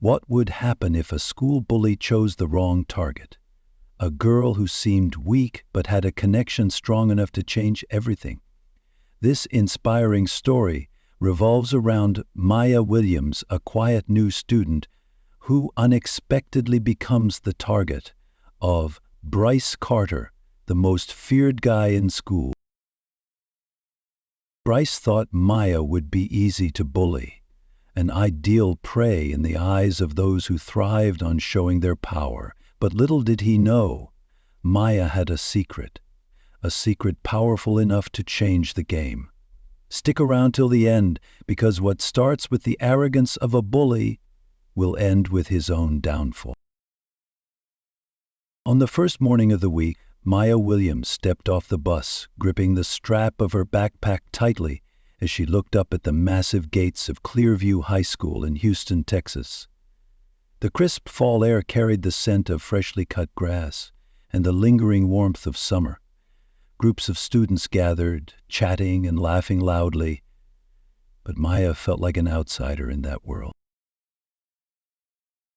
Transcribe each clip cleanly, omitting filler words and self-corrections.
What would happen if a school bully chose the wrong target? A girl who seemed weak but had a connection strong enough to change everything. This inspiring story revolves around Maya Williams, a quiet new student who unexpectedly becomes the target of Bryce Carter, the most feared guy in school. Bryce thought Maya would be easy to bully, an ideal prey in the eyes of those who thrived on showing their power. But little did he know, Maya had a secret powerful enough to change the game. Stick around till the end, because what starts with the arrogance of a bully will end with his own downfall. On the first morning of the week, Maya Williams stepped off the bus, gripping the strap of her backpack tightly as she looked up at the massive gates of Clearview High School in Houston, Texas. The crisp fall air carried the scent of freshly cut grass and the lingering warmth of summer. Groups of students gathered, chatting and laughing loudly, but Maya felt like an outsider in that world.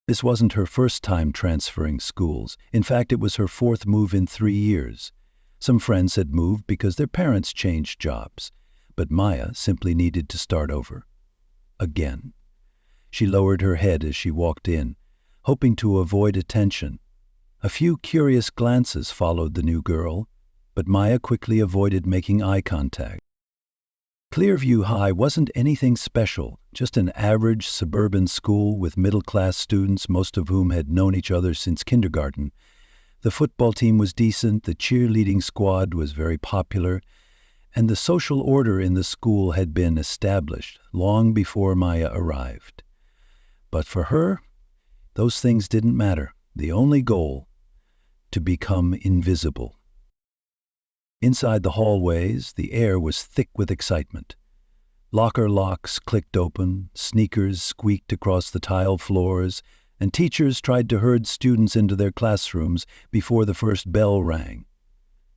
This wasn't her first time transferring schools. In fact, it was her fourth move in 3 years. Some friends had moved because their parents changed jobs, but Maya simply needed to start over. Again. She lowered her head as she walked in, hoping to avoid attention. A few curious glances followed the new girl, but Maya quickly avoided making eye contact. Clearview High wasn't anything special, just an average suburban school with middle-class students, most of whom had known each other since kindergarten. The football team was decent, the cheerleading squad was very popular, and the social order in the school had been established long before Maya arrived. But for her, those things didn't matter. The only goal, to become invisible. Inside the hallways, the air was thick with excitement. Locker locks clicked open, sneakers squeaked across the tile floors, and teachers tried to herd students into their classrooms before the first bell rang.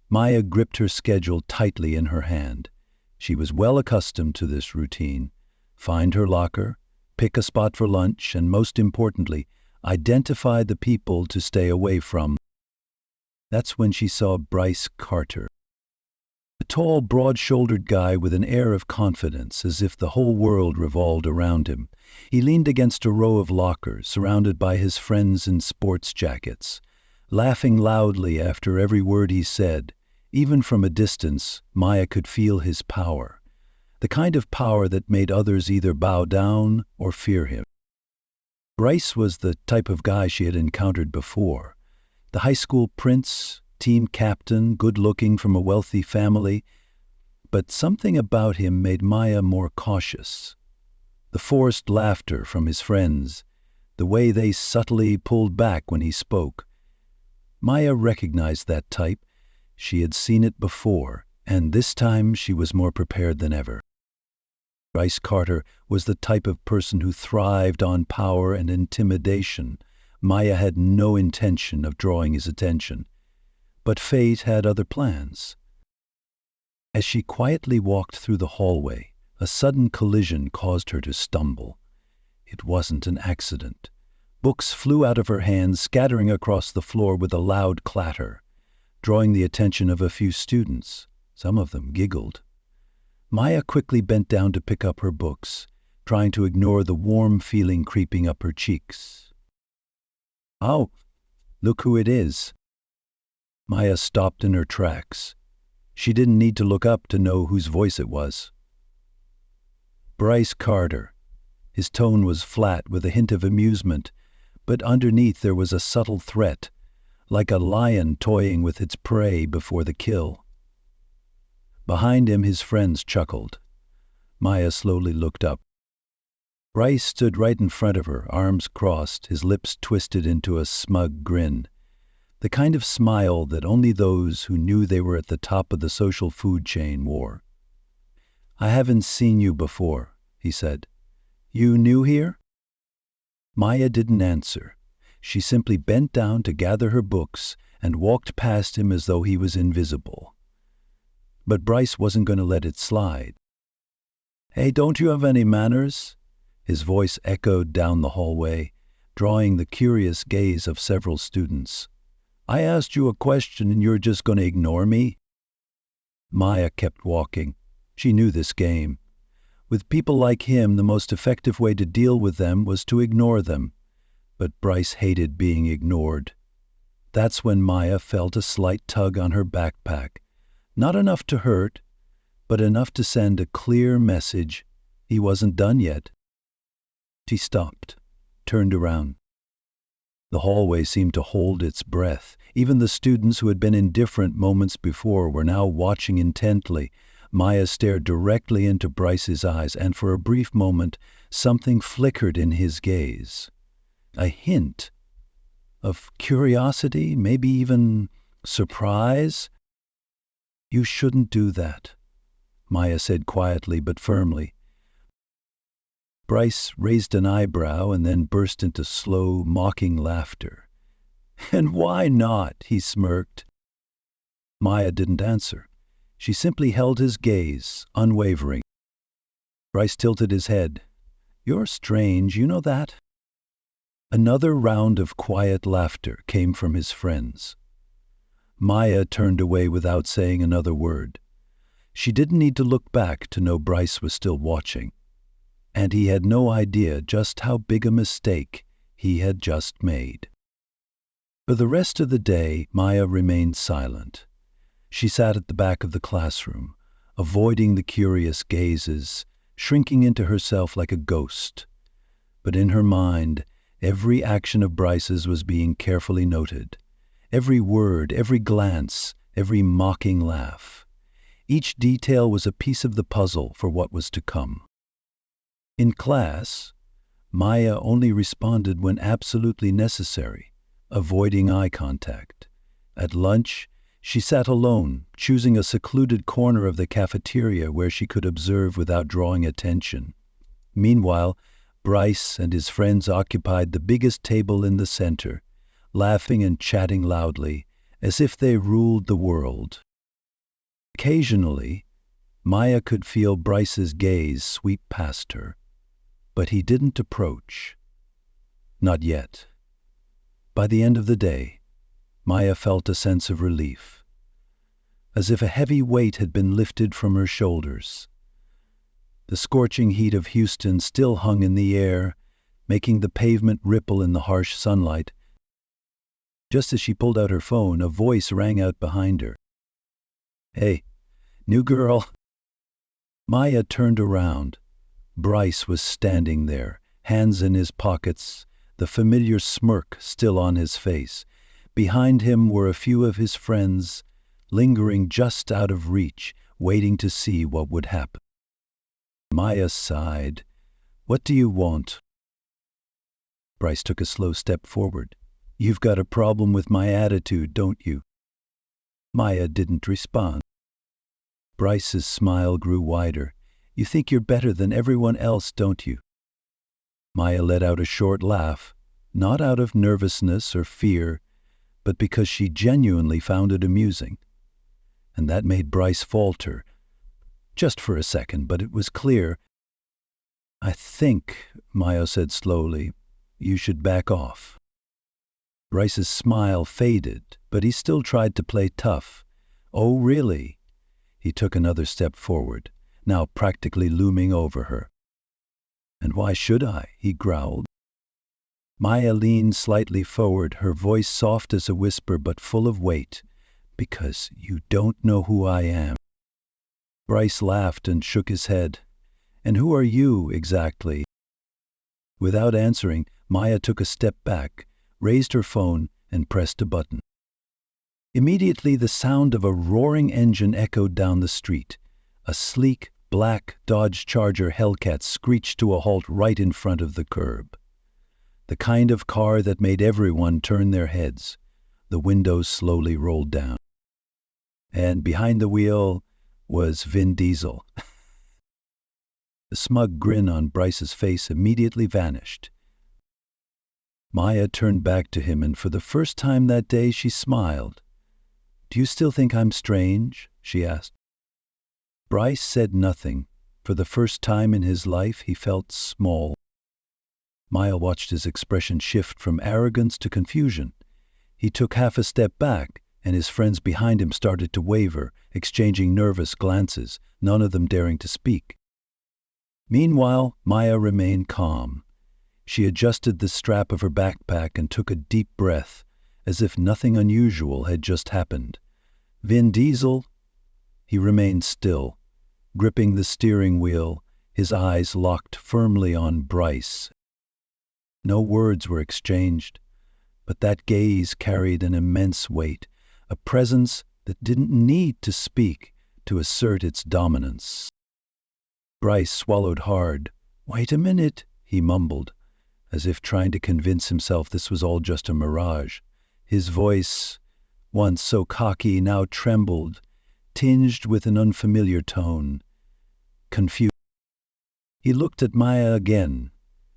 Maya gripped her schedule tightly in her hand. She was well accustomed to this routine. Find her locker, pick a spot for lunch, and most importantly, identify the people to stay away from. That's when she saw Bryce Carter. A tall, broad-shouldered guy with an air of confidence, as if the whole world revolved around him. He leaned against a row of lockers, surrounded by his friends in sports jackets, laughing loudly after every word he said. Even from a distance, Maya could feel his power, the kind of power that made others either bow down or fear him. Bryce was the type of guy she had encountered before. The high school prince, team captain, good-looking from a wealthy family, but something about him made Maya more cautious. The forced laughter from his friends, the way they subtly pulled back when he spoke. Maya recognized that type. She had seen it before, and this time she was more prepared than ever. Bryce Carter was the type of person who thrived on power and intimidation. Maya had no intention of drawing his attention, but fate had other plans. As she quietly walked through the hallway, a sudden collision caused her to stumble. It wasn't an accident. Books flew out of her hands, scattering across the floor with a loud clatter, drawing the attention of a few students. Some of them giggled. Maya quickly bent down to pick up her books, trying to ignore the warm feeling creeping up her cheeks. "Oh, look who it is." Maya stopped in her tracks. She didn't need to look up to know whose voice it was. Bryce Carter. His tone was flat with a hint of amusement, but underneath there was a subtle threat, like a lion toying with its prey before the kill. Behind him, his friends chuckled. Maya slowly looked up. Bryce stood right in front of her, arms crossed, his lips twisted into a smug grin. The kind of smile that only those who knew they were at the top of the social food chain wore. "I haven't seen you before," he said. "You new here?" Maya didn't answer. She simply bent down to gather her books and walked past him as though he was invisible. But Bryce wasn't going to let it slide. "Hey, don't you have any manners?" His voice echoed down the hallway. drawing the curious gaze of several students. "I asked you a question and you're just going to ignore me?" Maya kept walking. She knew this game. With people like him, the most effective way to deal with them was to ignore them. But Bryce hated being ignored. That's when Maya felt a slight tug on her backpack. Not enough to hurt, but enough to send a clear message. He wasn't done yet. She stopped, turned around. The hallway seemed to hold its breath. Even the students who had been indifferent moments before were now watching intently. Maya stared directly into Bryce's eyes, and for a brief moment, something flickered in his gaze. A hint of curiosity, maybe even surprise. "You shouldn't do that," Maya said quietly but firmly. Bryce raised an eyebrow and then burst into slow, mocking laughter. "And why not?" he smirked. Maya didn't answer. She simply held his gaze, unwavering. Bryce tilted his head. "You're strange, you know that?" Another round of quiet laughter came from his friends. Maya turned away without saying another word. She didn't need to look back to know Bryce was still watching. And he had no idea just how big a mistake he had just made. For the rest of the day, Maya remained silent. She sat at the back of the classroom, avoiding the curious gazes, shrinking into herself like a ghost. But in her mind, every action of Bryce's was being carefully noted. Every word, every glance, every mocking laugh. Each detail was a piece of the puzzle for what was to come. In class, Maya only responded when absolutely necessary, avoiding eye contact. At lunch, she sat alone, choosing a secluded corner of the cafeteria where she could observe without drawing attention. Meanwhile, Bryce and his friends occupied the biggest table in the center, laughing and chatting loudly, as if they ruled the world. Occasionally, Maya could feel Bryce's gaze sweep past her, but he didn't approach. Not yet. By the end of the day, Maya felt a sense of relief, as if a heavy weight had been lifted from her shoulders. The scorching heat of Houston still hung in the air, making the pavement ripple in the harsh sunlight. Just as she pulled out her phone, a voice rang out behind her. "Hey, new girl." Maya turned around. Bryce was standing there, hands in his pockets, the familiar smirk still on his face. Behind him were a few of his friends, lingering just out of reach, waiting to see what would happen. Maya sighed. "What do you want?" Bryce took a slow step forward. "You've got a problem with my attitude, don't you?" Maya didn't respond. Bryce's smile grew wider. "You think you're better than everyone else, don't you?" Maya let out a short laugh, not out of nervousness or fear, but because she genuinely found it amusing. And that made Bryce falter, just for a second, but it was clear. "I think," Maya said slowly, "you should back off." Bryce's smile faded, but he still tried to play tough. "Oh, really?" He took another step forward, now practically looming over her. "And why should I?" he growled. Maya leaned slightly forward, her voice soft as a whisper but full of weight. "Because you don't know who I am." Bryce laughed and shook his head. "And who are you, exactly?" Without answering, Maya took a step back, raised her phone, and pressed a button. Immediately, the sound of a roaring engine echoed down the street. A sleek, black Dodge Charger Hellcat screeched to a halt right in front of the curb. The kind of car that made everyone turn their heads. The windows slowly rolled down. And behind the wheel was Vin Diesel. The smug grin on Bryce's face immediately vanished. Maya turned back to him, and for the first time that day she smiled. "Do you still think I'm strange?" she asked. Bryce said nothing. For the first time in his life, he felt small. Maya watched his expression shift from arrogance to confusion. He took half a step back, and his friends behind him started to waver, exchanging nervous glances, none of them daring to speak. Meanwhile, Maya remained calm. She adjusted the strap of her backpack and took a deep breath, as if nothing unusual had just happened. Vin Diesel? He remained still, gripping the steering wheel, his eyes locked firmly on Bryce. No words were exchanged, but that gaze carried an immense weight, a presence that didn't need to speak to assert its dominance. Bryce swallowed hard. "Wait a minute," he mumbled, as if trying to convince himself this was all just a mirage. His voice, once so cocky, now trembled, tinged with an unfamiliar tone. Confused. He looked at Maya again.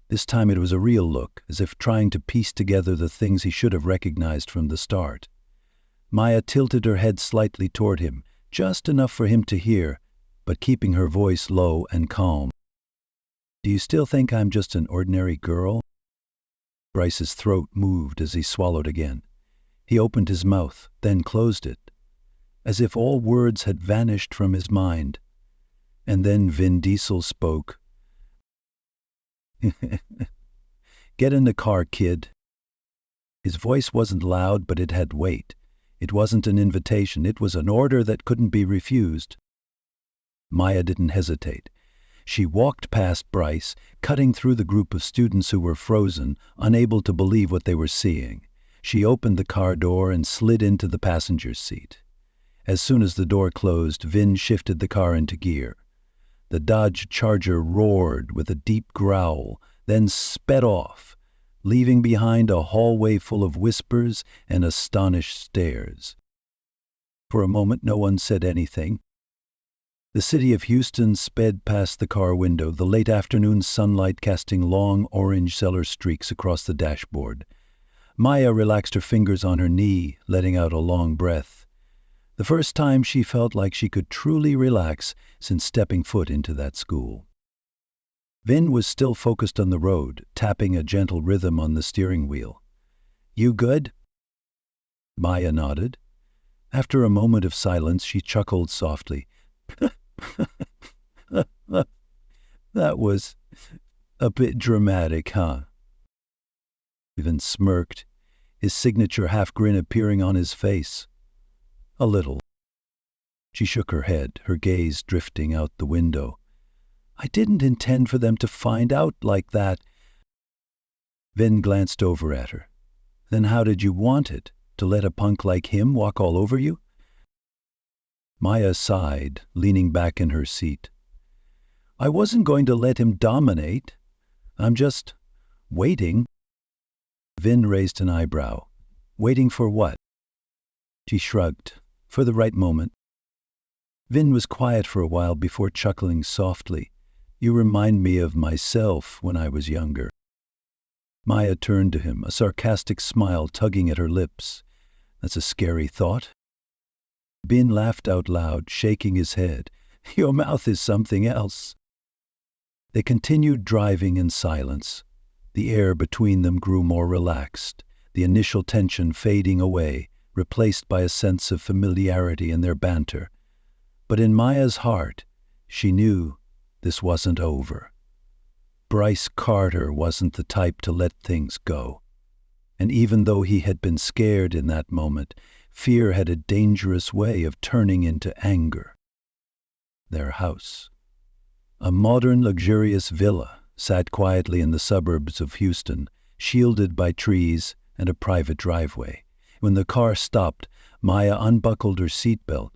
This time it was a real look, as if trying to piece together the things he should have recognized from the start. Maya tilted her head slightly toward him, just enough for him to hear, but keeping her voice low and calm. "Do you still think I'm just an ordinary girl?" Bryce's throat moved as he swallowed again. He opened his mouth, then closed it, as if all words had vanished from his mind. And then Vin Diesel spoke. "Get in the car, kid." His voice wasn't loud, but it had weight. It wasn't an invitation, it was an order that couldn't be refused. Maya didn't hesitate. She walked past Bryce, cutting through the group of students who were frozen, unable to believe what they were seeing. She opened the car door and slid into the passenger's seat. As soon as the door closed, Vin shifted the car into gear. The Dodge Charger roared with a deep growl, then sped off, leaving behind a hallway full of whispers and astonished stares. For a moment, no one said anything. The city of Houston sped past the car window, the late afternoon sunlight casting long orange cellar streaks across the dashboard. Maya relaxed her fingers on her knee, letting out a long breath. The first time she felt like she could truly relax since stepping foot into that school. Vin was still focused on the road, tapping a gentle rhythm on the steering wheel. "You good?" Maya nodded. After a moment of silence, she chuckled softly. "That was a bit dramatic, huh?" Vin smirked, his signature half-grin appearing on his face. "A little." She shook her head, her gaze drifting out the window. "I didn't intend for them to find out like that." Vin glanced over at her. "Then how did you want it? To let a punk like him walk all over you?" Maya sighed, leaning back in her seat. "I wasn't going to let him dominate. I'm just waiting." Vin raised an eyebrow. "Waiting for what?" She shrugged. "For the right moment." Vin was quiet for a while before chuckling softly. "You remind me of myself when I was younger." Maya turned to him, a sarcastic smile tugging at her lips. "That's a scary thought." Vin laughed out loud, shaking his head. "Your mouth is something else." They continued driving in silence. The air between them grew more relaxed, the initial tension fading away, replaced by a sense of familiarity in their banter. But in Maya's heart, she knew this wasn't over. Bryce Carter wasn't the type to let things go. And even though he had been scared in that moment, fear had a dangerous way of turning into anger. Their house, a modern, luxurious villa, sat quietly in the suburbs of Houston, shielded by trees and a private driveway. When the car stopped, Maya unbuckled her seatbelt,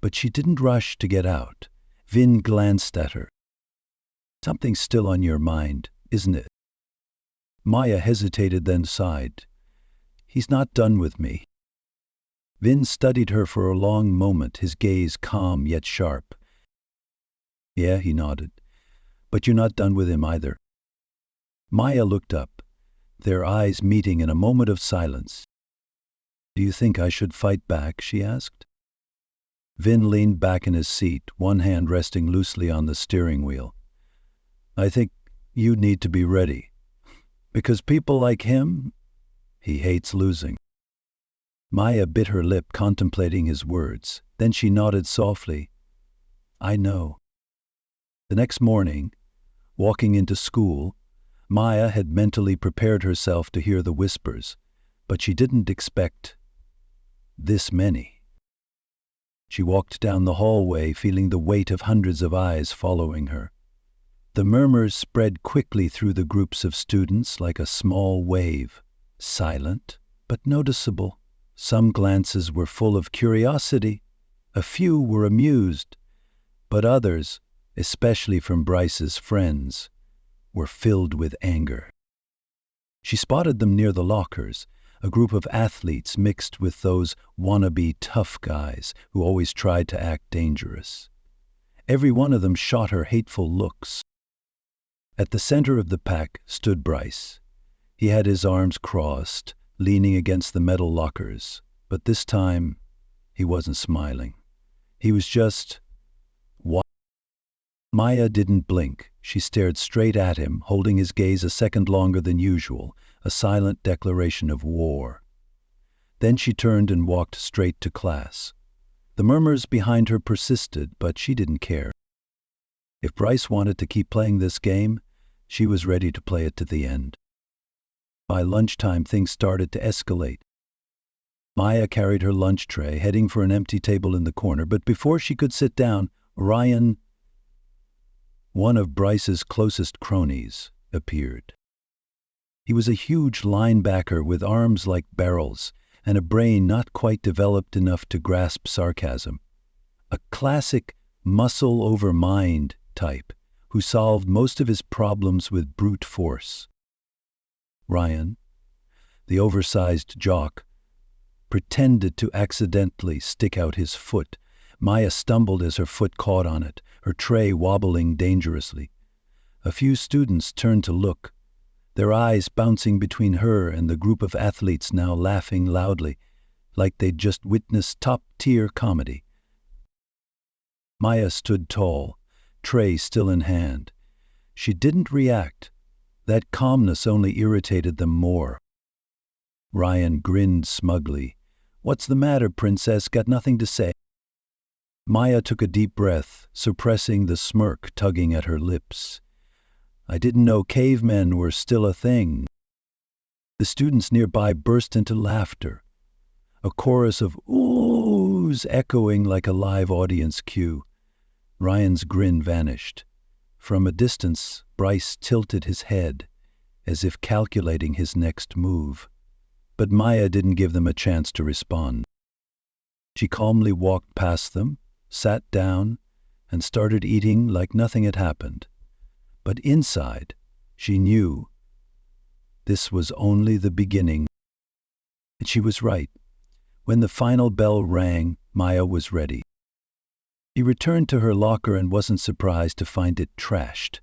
but she didn't rush to get out. Vin glanced at her. "Something's still on your mind, isn't it?" Maya hesitated, then sighed. "He's not done with me." Vin studied her for a long moment, his gaze calm yet sharp. "Yeah," he nodded. "But you're not done with him either." Maya looked up, their eyes meeting in a moment of silence. "Do you think I should fight back?" she asked. Vin leaned back in his seat, one hand resting loosely on the steering wheel. "I think you need to be ready. Because people like him, he hates losing. Maya bit her lip, contemplating his words. Then she nodded softly. I know. The next morning, walking into school, Maya had mentally prepared herself to hear the whispers, but she didn't expect this many. She walked down the hallway, feeling the weight of hundreds of eyes following her. The murmurs spread quickly through the groups of students like a small wave, silent but noticeable. Some glances were full of curiosity. A few were amused, but others, especially from Bryce's friends, were filled with anger. She spotted them near the lockers, a group of athletes mixed with those wannabe tough guys who always tried to act dangerous. Every one of them shot her hateful looks. At the center of the pack stood Bryce. He had his arms crossed, leaning against the metal lockers, but this time he wasn't smiling. He was just watching. Maya didn't blink. She stared straight at him, holding his gaze a second longer than usual, a silent declaration of war. Then she turned and walked straight to class. The murmurs behind her persisted, but she didn't care. If Bryce wanted to keep playing this game, she was ready to play it to the end. By lunchtime, things started to escalate. Maya carried her lunch tray, heading for an empty table in the corner, but before she could sit down, Ryan, one of Bryce's closest cronies, appeared. He was a huge linebacker with arms like barrels and a brain not quite developed enough to grasp sarcasm. A classic muscle over mind type who solved most of his problems with brute force. Ryan, the oversized jock, pretended to accidentally stick out his foot. Maya stumbled as her foot caught on it, her tray wobbling dangerously. A few students turned to look, their eyes bouncing between her and the group of athletes now laughing loudly, like they'd just witnessed top-tier comedy. Maya stood tall, tray still in hand. She didn't react. That calmness only irritated them more. Ryan grinned smugly. "What's the matter, princess? Got nothing to say?" Maya took a deep breath, suppressing the smirk tugging at her lips. "I didn't know cavemen were still a thing." The students nearby burst into laughter, a chorus of oohs echoing like a live audience cue. Ryan's grin vanished. From a distance, Bryce tilted his head, as if calculating his next move. But Maya didn't give them a chance to respond. She calmly walked past them, sat down, and started eating like nothing had happened. But inside, she knew this was only the beginning. And she was right. When the final bell rang, Maya was ready. She returned to her locker and wasn't surprised to find it trashed.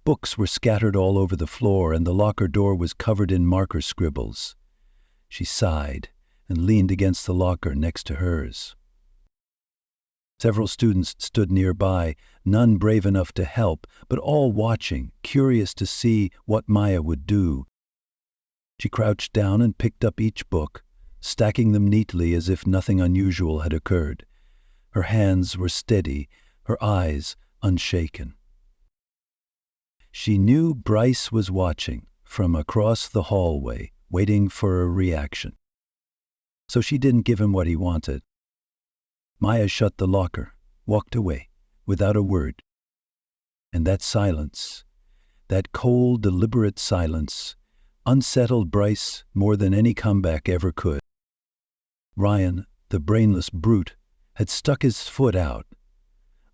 Books were scattered all over the floor, and the locker door was covered in marker scribbles. She sighed and leaned against the locker next to hers. Several students stood nearby, none brave enough to help, but all watching, curious to see what Maya would do. She crouched down and picked up each book, stacking them neatly as if nothing unusual had occurred. Her hands were steady, her eyes unshaken. She knew Bryce was watching from across the hallway, waiting for a reaction. So she didn't give him what he wanted. Maya shut the locker, walked away, without a word. And that silence, that cold, deliberate silence, unsettled Bryce more than any comeback ever could. Ryan, the brainless brute, had stuck his foot out.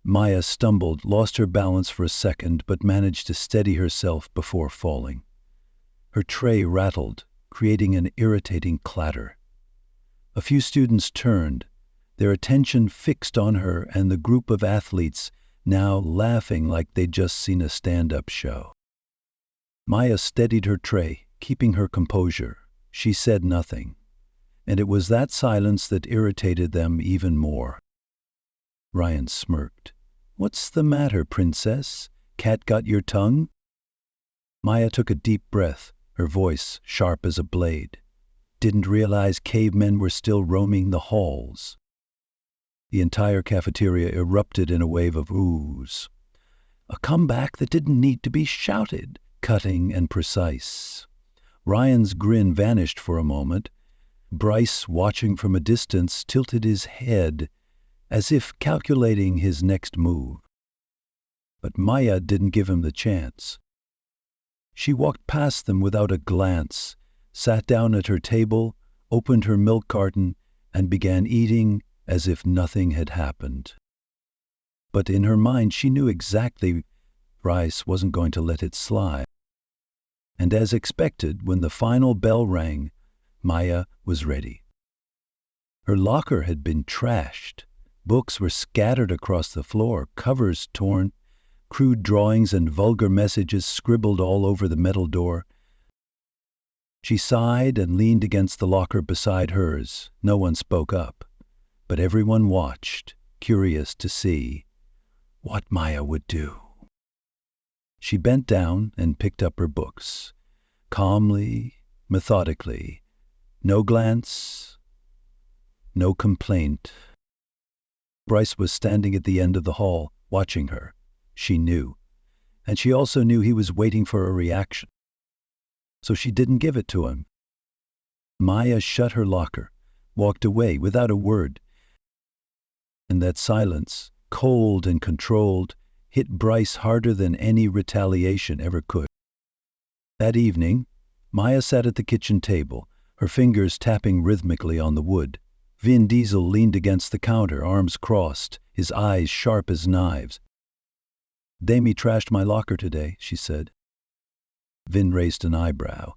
Maya stumbled, lost her balance for a second, but managed to steady herself before falling. Her tray rattled, creating an irritating clatter. A few students turned, their attention fixed on her and the group of athletes now laughing like they'd just seen a stand-up show. Maya steadied her tray, keeping her composure. She said nothing, and it was that silence that irritated them even more. Ryan smirked. "What's the matter, princess? Cat got your tongue?" Maya took a deep breath, her voice sharp as a blade. Didn't realize cavemen were still roaming the halls. The entire cafeteria erupted in a wave of oohs. A comeback that didn't need to be shouted, cutting and precise. Ryan's grin vanished for a moment. Bryce, watching from a distance, tilted his head as if calculating his next move. But Maya didn't give him the chance. She walked past them without a glance, sat down at her table, opened her milk carton, and began eating as if nothing had happened. But in her mind she knew exactly Bryce wasn't going to let it slide. And as expected, when the final bell rang, Maya was ready. Her locker had been trashed. Books were scattered across the floor, covers torn, crude drawings and vulgar messages scribbled all over the metal door. She sighed and leaned against the locker beside hers. No one spoke up, but everyone watched, curious to see what Maya would do. She bent down and picked up her books, calmly, methodically. No glance, no complaint. Bryce was standing at the end of the hall, watching her. She knew. And she also knew he was waiting for a reaction. So she didn't give it to him. Maya shut her locker, walked away without a word. And that silence, cold and controlled, hit Bryce harder than any retaliation ever could. That evening, Maya sat at the kitchen table, her fingers tapping rhythmically on the wood. Vin Diesel leaned against the counter, arms crossed, his eyes sharp as knives. "Damie trashed my locker today," she said. Vin raised an eyebrow.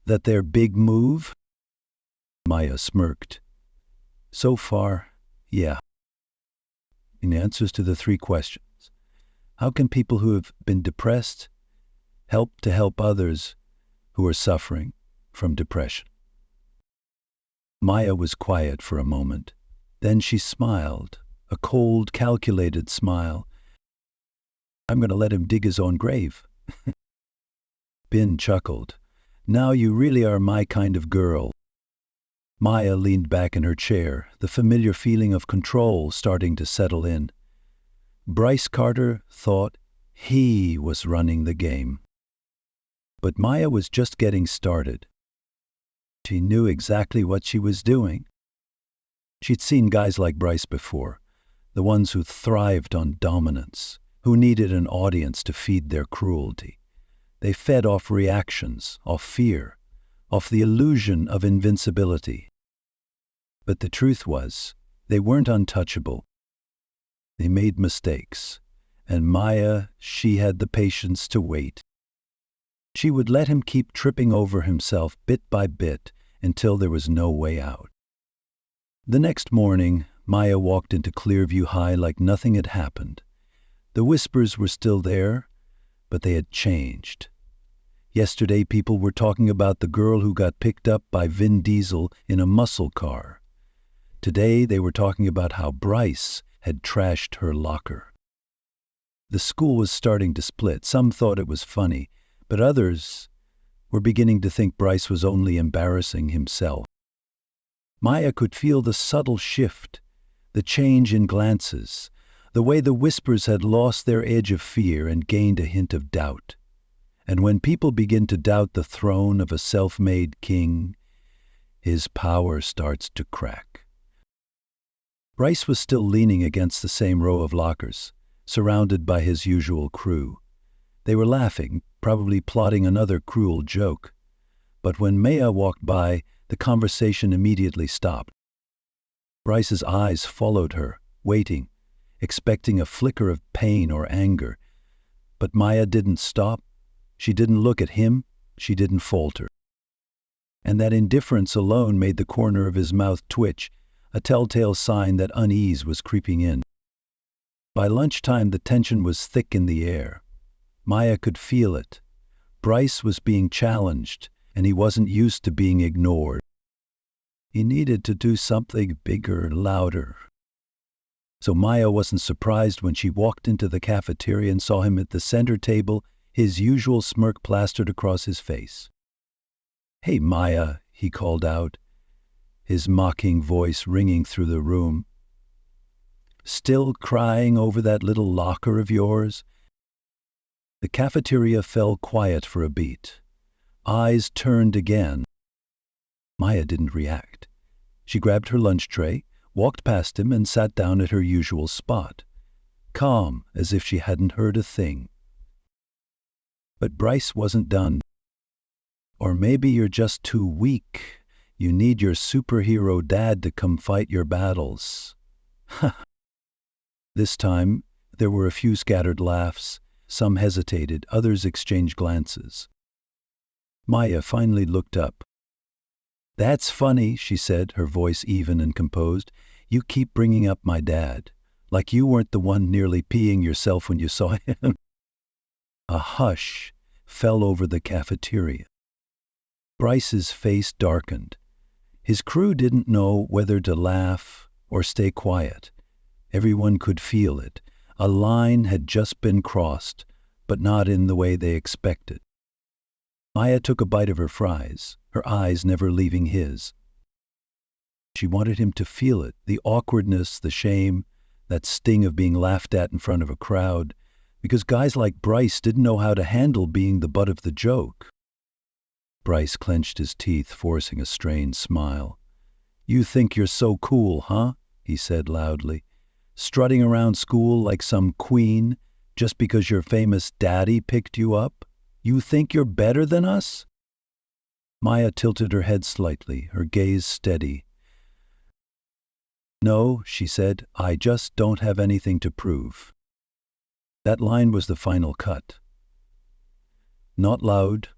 "That their big move?" Maya smirked. "So far, yeah." In answers to the 3 questions. How can people who have been depressed help to help others who are suffering from depression? Maya was quiet for a moment. Then she smiled, a cold, calculated smile. "I'm going to let him dig his own grave." Ben chuckled. "Now you really are my kind of girl." Maya leaned back in her chair, the familiar feeling of control starting to settle in. Bryce Carter thought he was running the game. But Maya was just getting started. She knew exactly what she was doing. She'd seen guys like Bryce before, the ones who thrived on dominance, who needed an audience to feed their cruelty. They fed off reactions, off fear, off the illusion of invincibility. But the truth was, they weren't untouchable. They made mistakes, and Maya, she had the patience to wait. She would let him keep tripping over himself bit by bit until there was no way out. The next morning, Maya walked into Clearview High like nothing had happened. The whispers were still there, but they had changed. Yesterday, people were talking about the girl who got picked up by Vin Diesel in a muscle car. Today, they were talking about how Bryce had trashed her locker. The school was starting to split. Some thought it was funny, but others were beginning to think Bryce was only embarrassing himself. Maya could feel the subtle shift, the change in glances, the way the whispers had lost their edge of fear and gained a hint of doubt. And when people begin to doubt the throne of a self-made king, his power starts to crack. Bryce was still leaning against the same row of lockers, surrounded by his usual crew. They were laughing, probably plotting another cruel joke. But when Maya walked by, the conversation immediately stopped. Bryce's eyes followed her, waiting, expecting a flicker of pain or anger. But Maya didn't stop. She didn't look at him. She didn't falter. And that indifference alone made the corner of his mouth twitch, a telltale sign that unease was creeping in. By lunchtime, the tension was thick in the air. Maya could feel it. Bryce was being challenged, and he wasn't used to being ignored. He needed to do something bigger, louder. So Maya wasn't surprised when she walked into the cafeteria and saw him at the center table, his usual smirk plastered across his face. "Hey, Maya," he called out, his mocking voice ringing through the room. "Still crying over that little locker of yours?" The cafeteria fell quiet for a beat. Eyes turned again. Maya didn't react. She grabbed her lunch tray, walked past him, and sat down at her usual spot, calm as if she hadn't heard a thing. But Bryce wasn't done. "Or maybe you're just too weak. You need your superhero dad to come fight your battles." This time, there were a few scattered laughs. Some hesitated, others exchanged glances. Maya finally looked up. "That's funny," she said, her voice even and composed. "You keep bringing up my dad, like you weren't the one nearly peeing yourself when you saw him." A hush fell over the cafeteria. Bryce's face darkened. His crew didn't know whether to laugh or stay quiet. Everyone could feel it. A line had just been crossed, but not in the way they expected. Maya took a bite of her fries, her eyes never leaving his. She wanted him to feel it, the awkwardness, the shame, that sting of being laughed at in front of a crowd, because guys like Bryce didn't know how to handle being the butt of the joke. Bryce clenched his teeth, forcing a strained smile. "You think you're so cool, huh?" he said loudly. "Strutting around school like some queen just because your famous daddy picked you up? You think you're better than us?" Maya tilted her head slightly, her gaze steady. "No," she said, "I just don't have anything to prove." That line was the final cut. Not loud,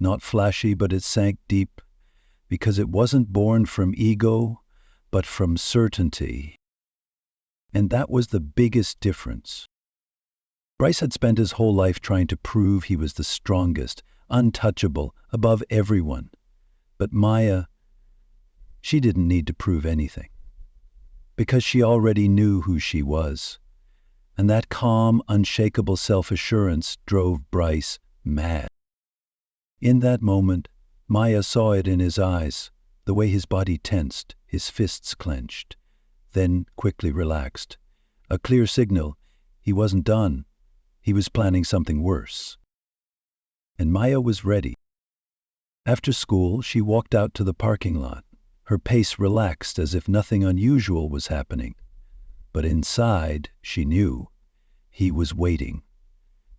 not flashy, but it sank deep, because it wasn't born from ego, but from certainty. And that was the biggest difference. Bryce had spent his whole life trying to prove he was the strongest, untouchable, above everyone. But Maya, she didn't need to prove anything, because she already knew who she was. And that calm, unshakable self-assurance drove Bryce mad. In that moment, Maya saw it in his eyes, the way his body tensed, his fists clenched, then quickly relaxed. A clear signal he wasn't done. He was planning something worse. And Maya was ready. After school, she walked out to the parking lot, her pace relaxed as if nothing unusual was happening. But inside, she knew, he was waiting.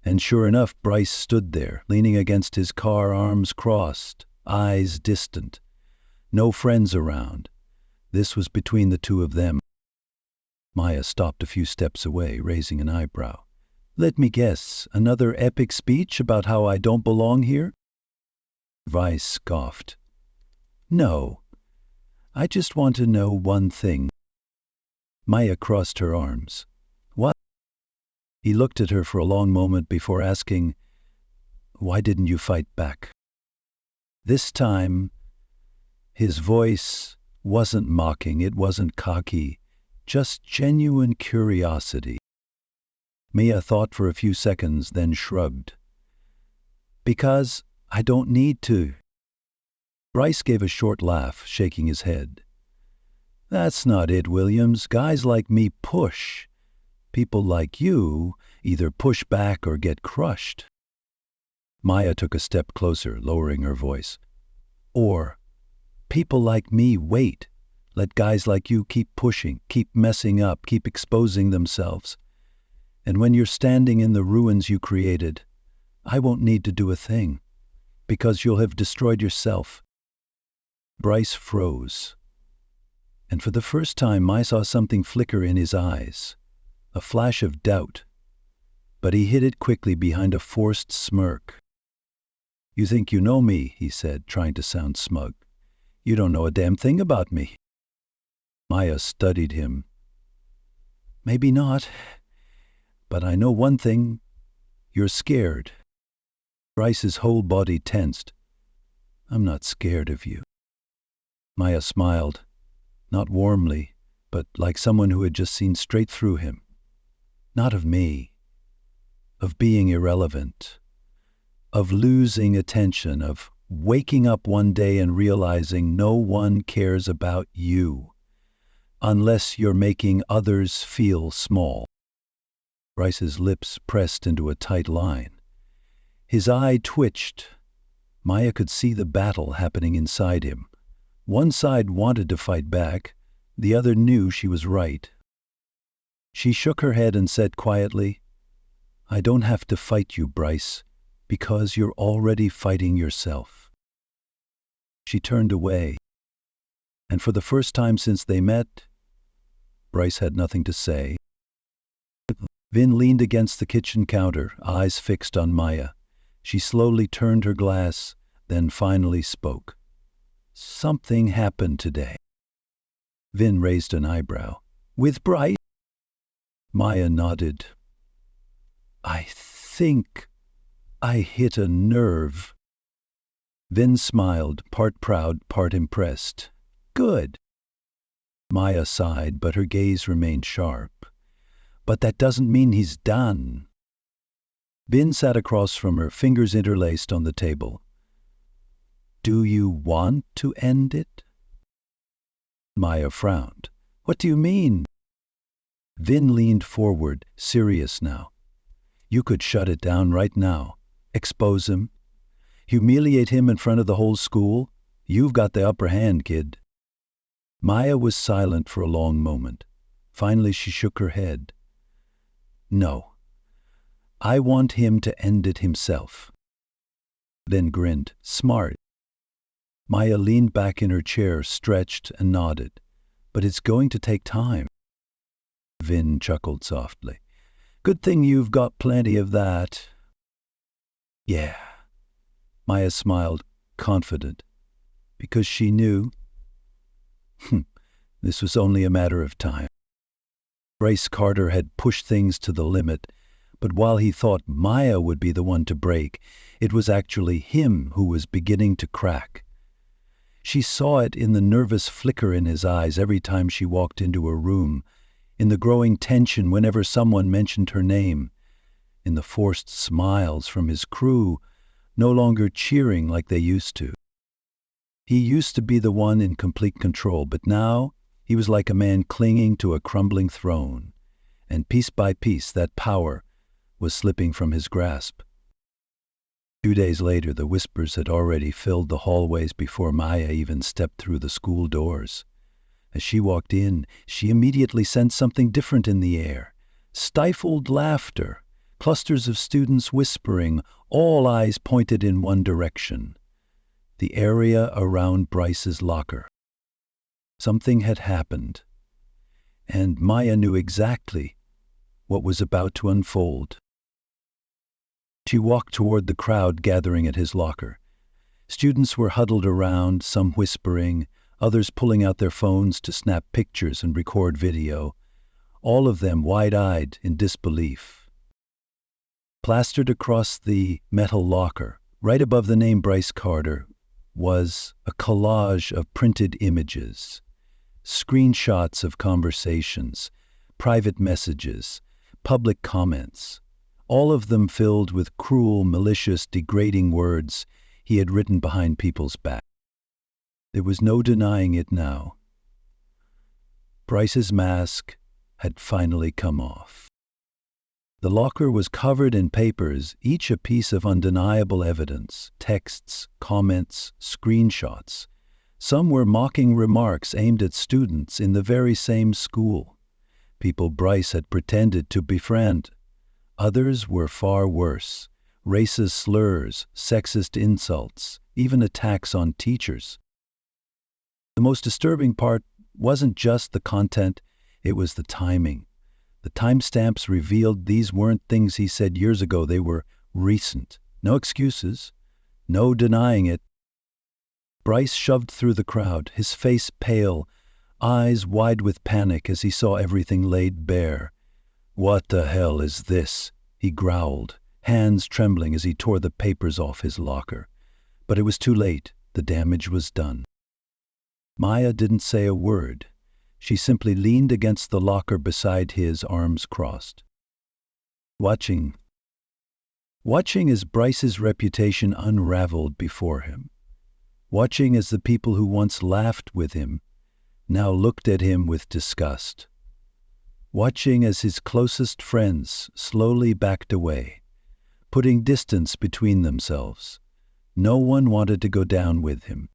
And sure enough, Bryce stood there, leaning against his car, arms crossed, eyes distant. No friends around. This was between the two of them. Maya stopped a few steps away, raising an eyebrow. "Let me guess, another epic speech about how I don't belong here?" Bryce scoffed. "No, I just want to know one thing." Maya crossed her arms. "What?" He looked at her for a long moment before asking, "Why didn't you fight back?" This time, his voice wasn't mocking, it wasn't cocky, just genuine curiosity. Maya thought for a few seconds, then shrugged. "Because I don't need to." Bryce gave a short laugh, shaking his head. "That's not it, Williams. Guys like me push. People like you either push back or get crushed." Maya took a step closer, lowering her voice. "Or people like me wait. Let guys like you keep pushing, keep messing up, keep exposing themselves. And when you're standing in the ruins you created, I won't need to do a thing, because you'll have destroyed yourself." Bryce froze. And for the first time, I saw something flicker in his eyes, a flash of doubt. But he hid it quickly behind a forced smirk. "You think you know me," he said, trying to sound smug. "You don't know a damn thing about me." Maya studied him. "Maybe not. But I know one thing. You're scared." Bryce's whole body tensed. "I'm not scared of you." Maya smiled, not warmly, but like someone who had just seen straight through him. "Not of me. Of being irrelevant. Of losing attention, of waking up one day and realizing no one cares about you unless you're making others feel small. Bryce's lips pressed into a tight line. His eye twitched. Maya could see the battle happening inside him. One side wanted to fight back, the other knew she was right. She shook her head and said quietly, "I don't have to fight you, Bryce, because you're already fighting yourself." She turned away, and for the first time since they met, Bryce had nothing to say. Vin leaned against the kitchen counter, eyes fixed on Maya. She slowly turned her glass, then finally spoke. "Something happened today." Vin raised an eyebrow. "With Bryce?" Maya nodded. "I think I hit a nerve." Vin smiled, part proud, part impressed. "Good." Maya sighed, but her gaze remained sharp. "But that doesn't mean he's done." Vin sat across from her, fingers interlaced on the table. "Do you want to end it?" Maya frowned. "What do you mean?" Vin leaned forward, serious now. "You could shut it down right now. Expose him. Humiliate him in front of the whole school. You've got the upper hand, kid." Maya was silent for a long moment. Finally she shook her head. "No. I want him to end it himself." Then grinned. "Smart." Maya leaned back in her chair, stretched and nodded. "But it's going to take time." Vin chuckled softly. "Good thing you've got plenty of that." "Yeah." Maya smiled, confident, because she knew this was only a matter of time. Bryce Carter had pushed things to the limit, but while he thought Maya would be the one to break, it was actually him who was beginning to crack. She saw it in the nervous flicker in his eyes every time she walked into a room, in the growing tension whenever someone mentioned her name, in the forced smiles from his crew, no longer cheering like they used to. He used to be the one in complete control, but now he was like a man clinging to a crumbling throne, and piece by piece that power was slipping from his grasp. 2 days later, the whispers had already filled the hallways before Maya even stepped through the school doors. As she walked in, she immediately sensed something different in the air. Stifled laughter, clusters of students whispering, all eyes pointed in one direction. The area around Bryce's locker. Something had happened, and Maya knew exactly what was about to unfold. She walked toward the crowd gathering at his locker. Students were huddled around, some whispering, others pulling out their phones to snap pictures and record video, all of them wide-eyed in disbelief. Plastered across the metal locker, right above the name Bryce Carter, was a collage of printed images, screenshots of conversations, private messages, public comments, all of them filled with cruel, malicious, degrading words he had written behind people's backs. There was no denying it now. Bryce's mask had finally come off. The locker was covered in papers, each a piece of undeniable evidence, texts, comments, screenshots. Some were mocking remarks aimed at students in the very same school, people Bryce had pretended to befriend. Others were far worse, racist slurs, sexist insults, even attacks on teachers. The most disturbing part wasn't just the content, it was the timing. The timestamps revealed these weren't things he said years ago, they were recent. No excuses, no denying it. Bryce shoved through the crowd, his face pale, eyes wide with panic as he saw everything laid bare. "What the hell is this?" he growled, hands trembling as he tore the papers off his locker. But it was too late. The damage was done. Maya didn't say a word. She simply leaned against the locker beside his, arms crossed. Watching as Bryce's reputation unraveled before him. watching as the people who once laughed with him now looked at him with disgust, watching as his closest friends slowly backed away, putting distance between themselves. No one wanted to go down with him.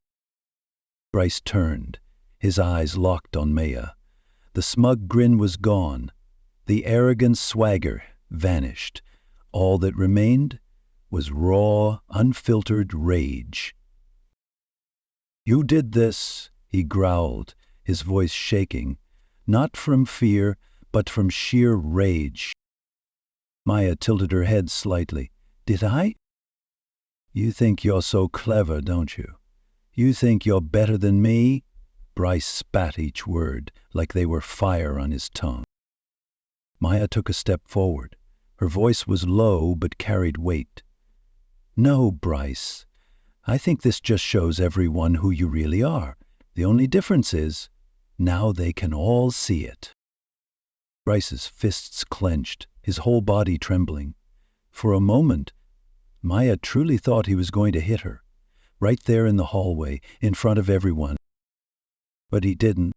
Bryce turned, his eyes locked on Maya. The smug grin was gone. The arrogant swagger vanished. All that remained was raw, unfiltered rage. "You did this," he growled, his voice shaking, not from fear, but from sheer rage. Maya tilted her head slightly. "Did I?" "You think you're so clever, don't you? You think you're better than me?" Bryce spat each word like they were fire on his tongue. Maya took a step forward. Her voice was low but carried weight. "No, Bryce. I think this just shows everyone who you really are. The only difference is, now they can all see it." Bryce's fists clenched, his whole body trembling. For a moment, Maya truly thought he was going to hit her, right there in the hallway, in front of everyone. But he didn't.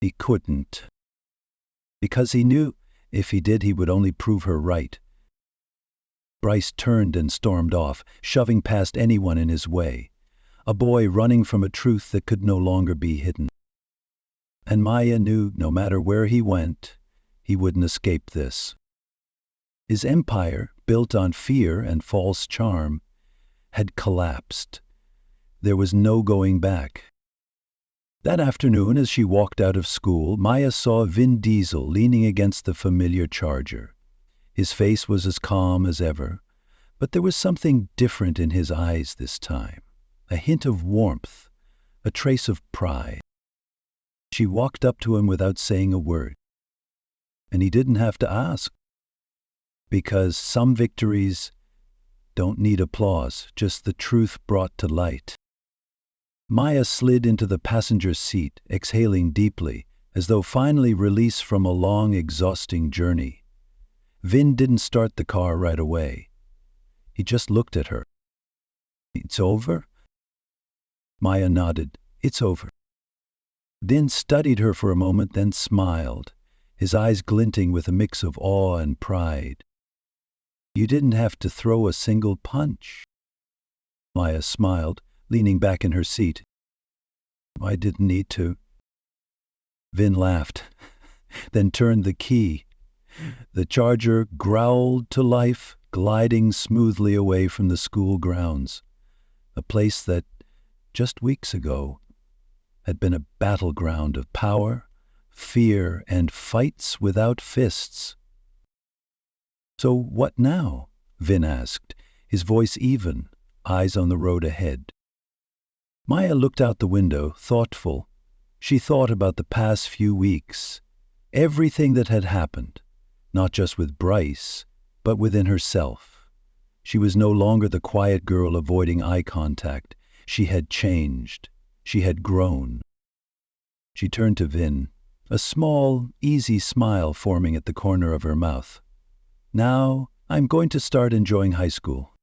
He couldn't. Because he knew if he did, he would only prove her right. Bryce turned and stormed off, shoving past anyone in his way, a boy running from a truth that could no longer be hidden. And Maya knew no matter where he went, he wouldn't escape this. His empire, built on fear and false charm, had collapsed. There was no going back. That afternoon, as she walked out of school, Maya saw Vin Diesel leaning against the familiar Charger. His face was as calm as ever, but there was something different in his eyes this time, a hint of warmth, a trace of pride. She walked up to him without saying a word, and he didn't have to ask, because some victories don't need applause, just the truth brought to light. Maya slid into the passenger seat, exhaling deeply, as though finally release from a long, exhausting journey. Vin didn't start the car right away. He just looked at her. "It's over?" Maya nodded. "It's over." Vin studied her for a moment, then smiled, his eyes glinting with a mix of awe and pride. "You didn't have to throw a single punch." Maya smiled, leaning back in her seat. "I didn't need to." Vin laughed, then turned the key. The Charger growled to life, gliding smoothly away from the school grounds, a place that, just weeks ago, had been a battleground of power, fear, and fights without fists. "So what now?" Vin asked, his voice even, eyes on the road ahead. Maya looked out the window, thoughtful. She thought about the past few weeks, everything that had happened, not just with Bryce, but within herself. She was no longer the quiet girl avoiding eye contact. She had changed. She had grown. She turned to Vin, a small, easy smile forming at the corner of her mouth. "Now, I'm going to start enjoying high school."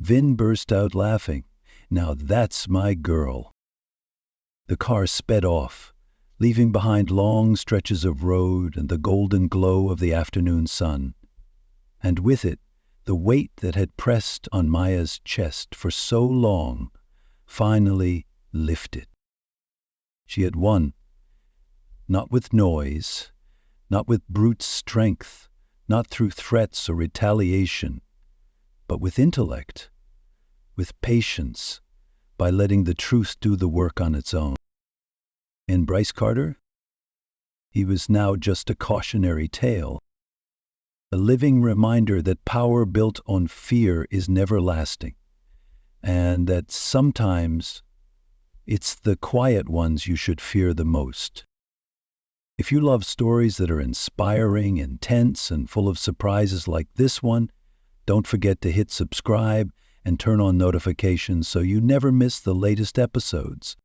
Vin burst out laughing. "Now that's my girl." The car sped off, leaving behind long stretches of road and the golden glow of the afternoon sun. And with it, the weight that had pressed on Maya's chest for so long finally lifted. She had won, not with noise, not with brute strength, not through threats or retaliation, but with intellect, with patience, by letting the truth do the work on its own. And Bryce Carter? He was now just a cautionary tale, a living reminder that power built on fear is never lasting, and that sometimes it's the quiet ones you should fear the most. If you love stories that are inspiring, intense, and full of surprises like this one, don't forget to hit subscribe and turn on notifications so you never miss the latest episodes.